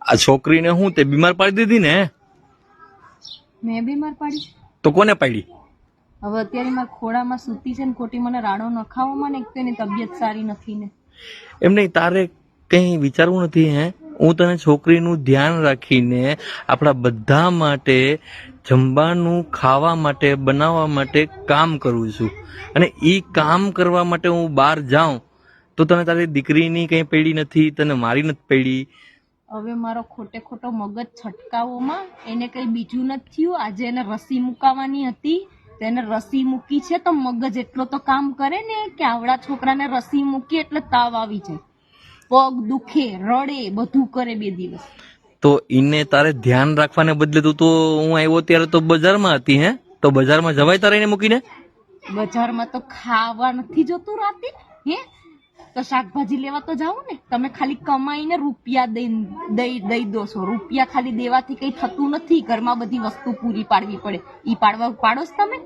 આ છોકરીને હું તે બીમાર પાડી દીધી ને? મેં બીમાર પાડી? તો કોને પાડી? હવે અત્યારે મારા ખોળામાં સૂતી છે ને ખોટી મને રાડો નખાવવામાં ને એક તો એની તબિયત સારી નથી ને. એમ નહીં, તારે કઈ વિચારવું નથી? હે, હું તને છોકરીનું ધ્યાન રાખીને આપણા બધા માટે જમવાનું ખાવા માટે બનાવવા માટે કામ કરું છું, અને એ કામ કરવા માટે હું બહાર જાઉં તો તને તારી દીકરીની કઈ પડી નથી, તને મારી નથી પડી. હવે મારો ખોટે ખોટો મગજ છટકાવોમાં એને કઈ બીજું નથી થયું. આજે એને રસી મુકાવાની હતી તેને રસી મૂકી છે તો મગજ એટલો તો કામ કરે ને કે આવડા છોકરાને રસી મૂકી એટલે તાવ આવી જાય, પગ દુખે, રડે, બધું કરે 2 દિવસ. તો એને તારે ધ્યાન રાખવાને બદલે તું તો, હું આવ્યો ત્યારે તો બજારમાં હતી. હે, તો બજારમાં જવાય તારે એને મૂકીને? બજારમાં તો ખાવા નથી જતું રાતે. હે, તો શાકભાજી લેવા તો જાવ ને. તમે ખાલી કમાઈને રૂપિયા દઈ દો છો. રૂપિયા ખાલી દેવાથી કઈ થતું નથી. ઘરમાં બધી વસ્તુ પૂરી પાડવી પડે. ઈ પાડો છો તમે?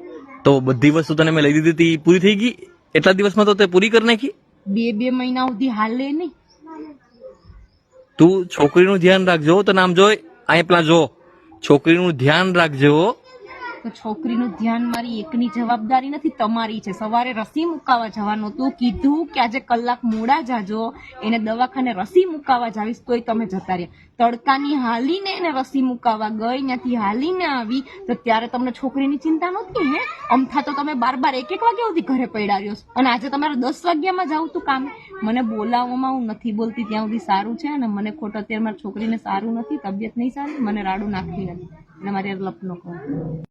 તો બધી વસ્તુ તને મેં લઈ દીધી હતી, પૂરી થઈ ગઈ એટલા દિવસમાં? તો તે પૂરી કરી નાખી. 2 મહિના સુધી હાલે નહીં. તું છોકરીનું ધ્યાન રાખજો. તને આમ જોઈ અહીં પેલા જો, છોકરીનું ધ્યાન રાખજો. તો છોકરીનું ધ્યાન મારી એકની જવાબદારી નથી, તમારી છે. સવારે રસી મુકાવા જવાનું હતું, કીધું કે આજે કલાક મોડા જાજો, એને દવાખાને રસી મુકાવા જાવીશ, તોય તમે જતા રહ્યા. તડકાની હાલીને એને રસી મુકાવા ગઈ, ત્યાંથી હાલીને આવી તો ત્યારે તમને છોકરીની ચિંતા નહોતી? હે, અમથા તો તમે 12 1 વાગ્યા સુધી ઘરે પડ્યા રહ્યો છો, અને આજે તમારે 10 વાગ્યામાં જાવ તું કામે. મને બોલાવવામાં હું નથી બોલતી ત્યાં સુધી સારું છે, અને મને ખોટો અત્યારે મારી છોકરીને સારું નથી, તબિયત નહીં સારી, મને રાડું નાખવી નથી, અને મારે લપનો કહું.